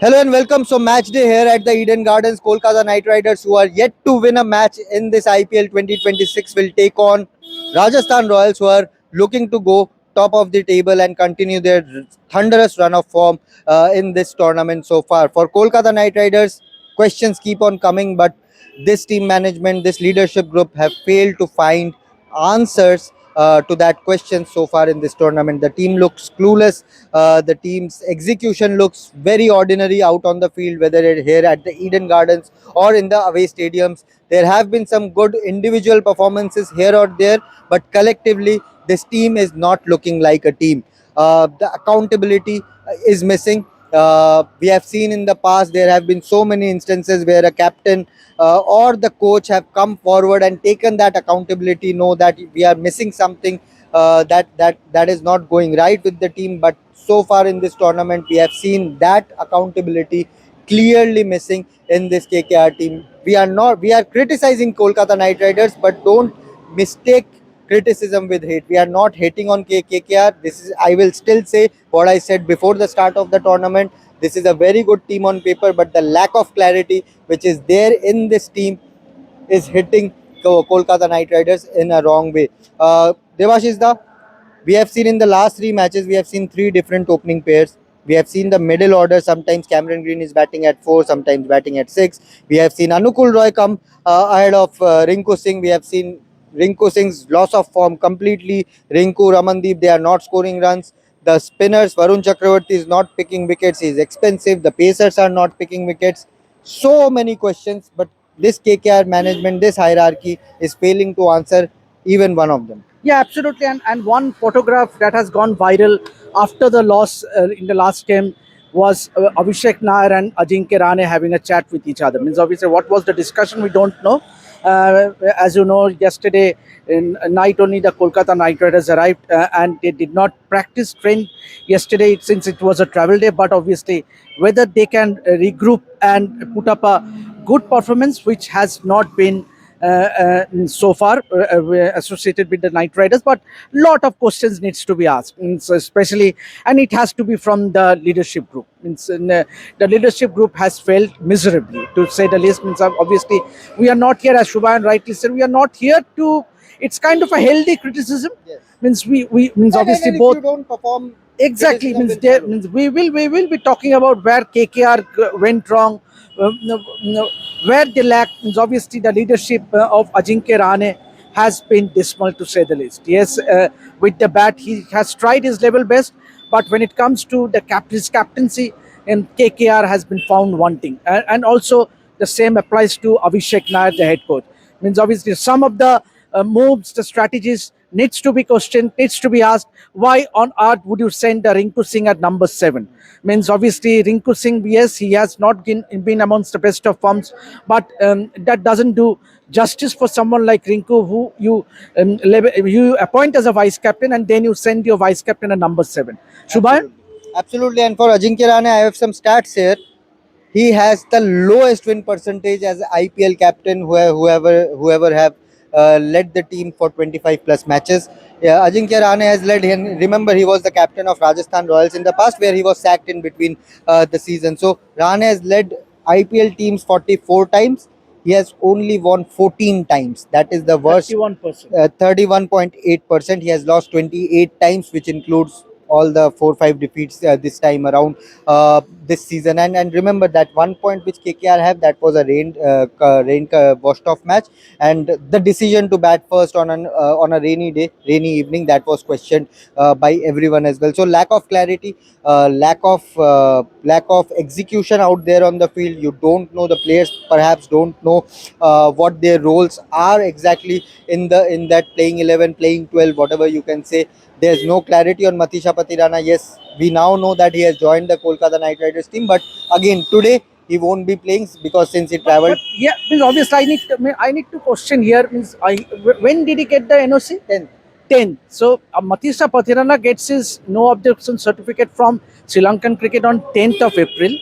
Hello and welcome. So match day here at the Eden Gardens. Kolkata Knight Riders, who are yet to win a match in this IPL 2026, will take on Rajasthan Royals, who are looking to go top of the table and continue their thunderous run of form in this tournament so far. For Kolkata Knight Riders, questions keep on coming, but this team management, this leadership group have failed to find answers to that question so far in this tournament. The team looks clueless. The team's execution looks very ordinary out on the field, whether it here at the Eden Gardens or in the away stadiums. There have been some good individual performances here or there, but collectively, this team is not looking like a team. The accountability is missing. We have seen in the past there have been so many instances where a captain or the coach have come forward and taken that accountability, know that we are missing something, that is not going right with the team. But so far in this tournament, we have seen that accountability clearly missing in this KKR team. We are criticizing Kolkata Knight Riders, but don't mistake criticism with hate. We are not hating on KKR. This is, I will still say what I said before the start of the tournament. This is a very good team on paper, but the lack of clarity which is there in this team is hitting Kolkata Knight Riders in a wrong way. Debasis, we have seen in the last three matches, we have seen three different opening pairs. We have seen the middle order. Sometimes Cameron Green is batting at 4, sometimes batting at 6. We have seen Anukul Roy come ahead of Rinku Singh. We have seen Rinku Singh's loss of form completely. Rinku, Ramandeep, they are not scoring runs. The spinners, Varun Chakraborty is not picking wickets. He is expensive. The pacers are not picking wickets. So many questions, but this KKR management, this hierarchy is failing to answer even one of them. Yeah, absolutely. And one photograph that has gone viral after the loss in the last game was Abhishek Nair and Ajinkya Rane having a chat with each other. Means obviously what was the discussion we don't know. As you know, yesterday in night only the Kolkata Knight Riders arrived and they did not practice train yesterday since it was a travel day. But obviously whether they can regroup and put up a good performance, which has not been so far associated with the Knight Riders, but lot of questions needs to be asked, especially, and it has to be from the leadership group. The leadership group has failed miserably, to say the least. Obviously, we are not here, as Subhayan rightly said, we are not here to. It's kind of a healthy criticism. Yes. Means we means obviously and both. if you don't perform, Exactly, criticism means will there follow. means we will be talking about where KKR went wrong, where they lack. Means obviously the leadership of Ajinkya Rane has been dismal, to say the least. Yes, with the bat he has tried his level best, but when it comes to the his captaincy, and KKR has been found wanting, and also the same applies to Abhishek Nair, the head coach. Means obviously some of the moves, the strategies needs to be questioned, needs to be asked. Why on earth would you send Rinku Singh at number 7? Means obviously Rinku Singh, yes, he has not been amongst the best of forms, but that doesn't do justice for someone like Rinku, who you appoint as a vice captain and then you send your vice captain at number 7. Shubhayan? Absolutely. And for Ajinkya Rane, I have some stats here. He has the lowest win percentage as IPL captain, whoever have led the team for 25 plus matches. Yeah, Ajinkya Rane has led him. Remember, he was the captain of Rajasthan Royals in the past, where he was sacked in between the season. So Rane has led IPL teams 44 times. He has only won 14 times. That is the worst. 31%. 31.8%. He has lost 28 times, which includes all the 4-5 defeats this time around this season. And remember that one point which KKR have, that was a rain washed off match, and the decision to bat first on a rainy day, rainy evening, that was questioned by everyone as well. So lack of clarity, lack of execution out there on the field. You don't know, the players perhaps don't know what their roles are exactly in that playing 11, playing 12, whatever you can say. There's no clarity on Matisha Patirana. Yes, we now know that he has joined the Kolkata Knight Riders team, but again today he won't be playing because since he traveled. But yeah, means obviously I need to question here. Means when did he get the NOC? 10th. 10. So Matisha Pathirana gets his no objection certificate from Sri Lankan cricket on 10th of April,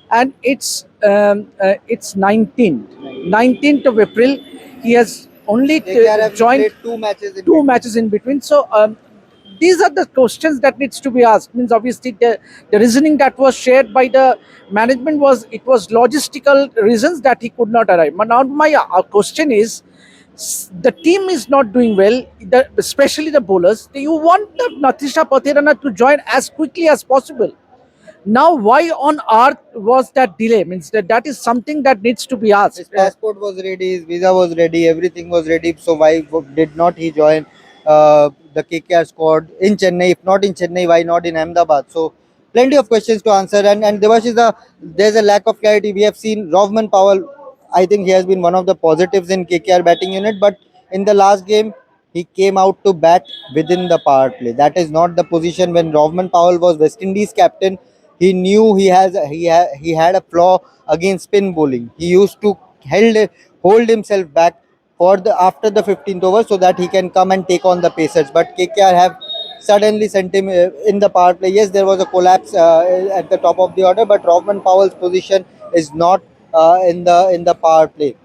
and it's 19th of April. He has only KKR have joined played 2 matches in two between. matches in between. So these are the questions that needs to be asked. Means obviously the reasoning that was shared by the management was, it was logistical reasons that he could not arrive. But now my question is, the team is not doing well, especially the bowlers. You want the Natisha Pathirana to join as quickly as possible. Now, why on earth was that delay? Means that is something that needs to be His asked. passport was ready, his visa was ready, everything was ready. So why did not he join the KKR squad in Chennai? If not in Chennai, why not in Ahmedabad? So plenty of questions to answer. And Devashish, there's a lack of clarity. We have seen Rovman Powell. I think he has been one of the positives in KKR batting unit, but in the last game he came out to bat within the power play. That is not the position. When Rovman Powell was West Indies captain, he knew he had a flaw against spin bowling. He used to hold himself back for the after the 15th over so that he can come and take on the pacers. But KKR have suddenly sent him in the power play. Yes, there was a collapse at the top of the order, but Rovman Powell's position is not in the power play.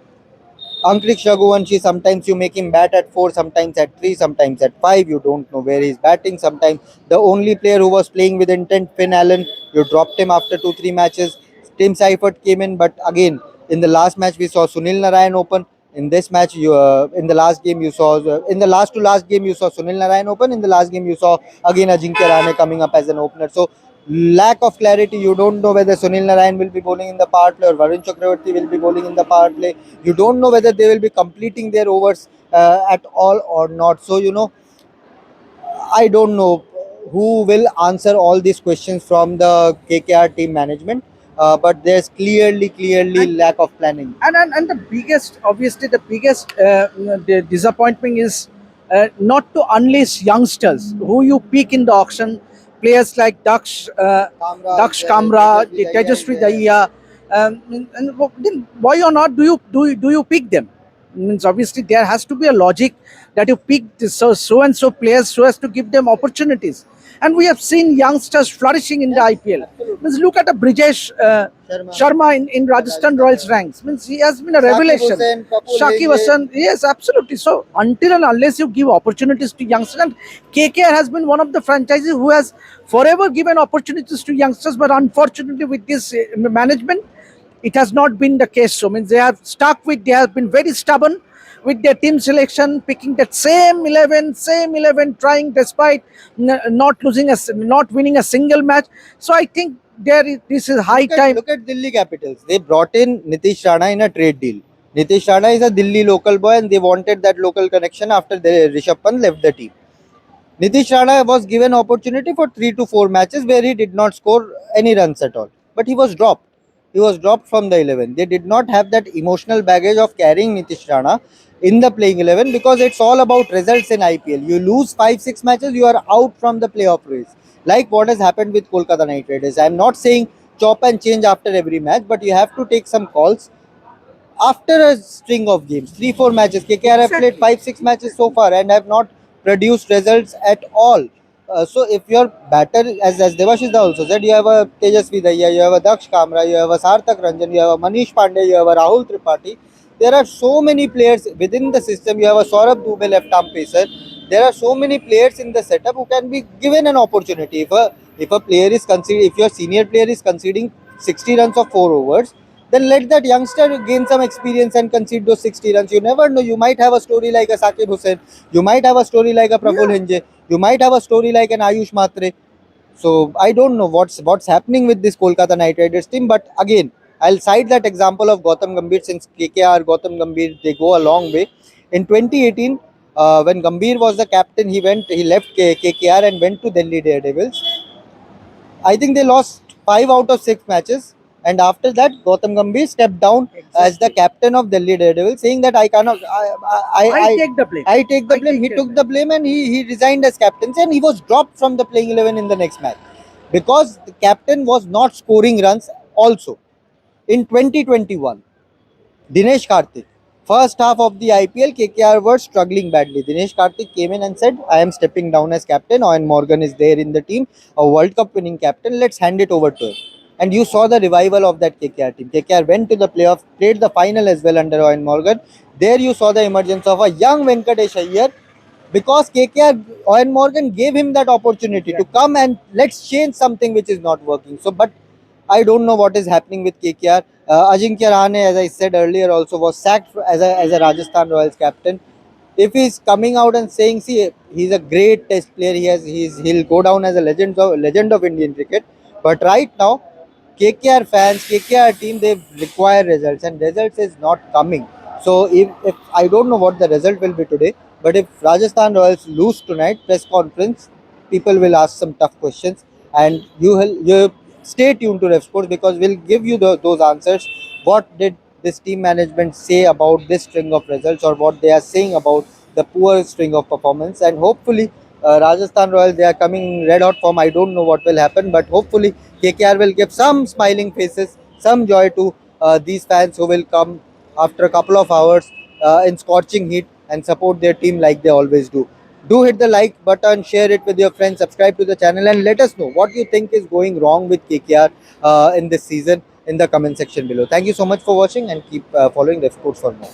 Ankrik Raghuvanshi, sometimes you make him bat at 4, sometimes at 3, sometimes at 5. You don't know where he's batting. Sometimes the only player who was playing with intent, Finn Allen, you dropped him after 2 3 matches. Tim Seifert came in, but again, in the last match, we saw Sunil Narayan open. In this match, in the last game, you saw, in the last to last game, you saw Sunil Narayan open. In the last game, you saw again Ajinkya Rahane coming up as an opener. So, lack of clarity. You don't know whether Sunil Narayan will be bowling in the power play or Varun Chakraborty will be bowling in the power play. You don't know whether they will be completing their overs at all or not. So, I don't know who will answer all these questions from the KKR team management, but there's clearly And lack of planning. and the biggest, obviously the biggest the disappointment is not to unleash youngsters who you pick in the auction, players like Kamra is Daksh there, Kamra, Tejasvi Dahiya is Tejasvi there. Dahiya, and then why or not do you pick them? Means obviously there has to be a logic that you pick so and so players so as to give them opportunities. And we have seen youngsters flourishing in the Yes, IPL. absolutely. Means look at a Brijesh Sharma, Sharma in Rajasthan Rajasthan Royals Royals. ranks. Means he has been a Shakib revelation. Hussain, Kapul Shakib Henje. Hassan, yes, absolutely. So until and unless you give opportunities to youngsters, and KKR has been one of the franchises who has forever given opportunities to youngsters, but unfortunately with this management, it has not been the case. So means they have been very stubborn with their team selection, picking that same 11, trying despite not winning a single match. So I think this is high time. Look at Delhi Capitals. They brought in Nitish Rana in a trade deal. Nitish Rana is a Delhi local boy, and they wanted that local connection after Rishabh Pant left the team. Nitish Rana was given opportunity for 3 to 4 matches where he did not score any runs at all. But he was dropped. He was dropped from the 11. They did not have that emotional baggage of carrying Nitish Rana in the playing 11 because it's all about results in IPL. You lose 5 6 matches, you are out from the playoff race. Like what has happened with Kolkata Knight Riders. I'm not saying chop and change after every match, but you have to take some calls after a string of games, 3 4 matches. KKR have played Exactly. 5 6 matches so far and have not produced results at all. So if your batter, as Devashish also said, you have a Tejasvi Dahiya, you have a Daksh Kamra, you have a Sarthak Ranjan, you have a Manish Pandey, you have a Rahul Tripathi. There are so many players within the system. You have a Saurabh Dubey left arm pacer. There are so many players in the setup who can be given an opportunity. If a player is conceding, if your senior player is conceding 60 runs of 4 overs, then let that youngster gain some experience and concede those 60 runs. You never know. You might have a story like a Sakib Hussain. You might have a story like a Praful Yeah. Henje. You might have a story like an Ayush Matre. So I don't know what's happening with this Kolkata Knight Riders team. But again, I'll cite that example of Gautam Gambhir since KKR, Gautam Gambhir, they go a long way. In 2018, when Gambhir was the captain, he left KKR and went to Delhi Daredevils. I think they lost 5 out of 6 matches. And after that, Gautam Gambhir stepped down as the Exactly. captain of Delhi Daredevil, saying that I cannot, I take the blame. I take the I blame. take He the took blame. the blame and he resigned as captaincy and he was dropped from the playing 11 in the next match because the captain was not scoring runs also. In 2021, Dinesh Karthik. First half of the IPL, KKR were struggling badly. Dinesh Karthik came in and said, I am stepping down as captain. Owen Morgan is there in the team, a World Cup winning captain. Let's hand it over to him. And you saw the revival of that KKR team. KKR went to the playoff, played the final as well under Owen Morgan. There you saw the emergence of a young Venkatesh Iyer because KKR, Owen Morgan gave him that opportunity to come and let's change something which is not working. So, but I don't know what is happening with KKR. Ajinkya Rahane, as I said earlier, also was sacked as a Rajasthan Royals captain. If he's coming out and saying, see, he's a great test player, he'll go down as a legend of Indian cricket. But right now, KKR fans, KKR team, they require results, and results is not coming. So if I don't know what the result will be today, but if Rajasthan Royals lose tonight, press conference, people will ask some tough questions, and you stay tuned to Revsportz because we'll give you those answers. What did this team management say about this string of results, or what they are saying about the poor string of performance? And hopefully, Rajasthan Royals, they are coming red hot form. I don't know what will happen, but hopefully KKR will give some smiling faces, some joy to these fans who will come after a couple of hours in scorching heat and support their team like they always do. Do hit the like button, share it with your friends, subscribe to the channel, and let us know what you think is going wrong with KKR in this season in the comment section below. Thank you so much for watching, and keep following the sports for more.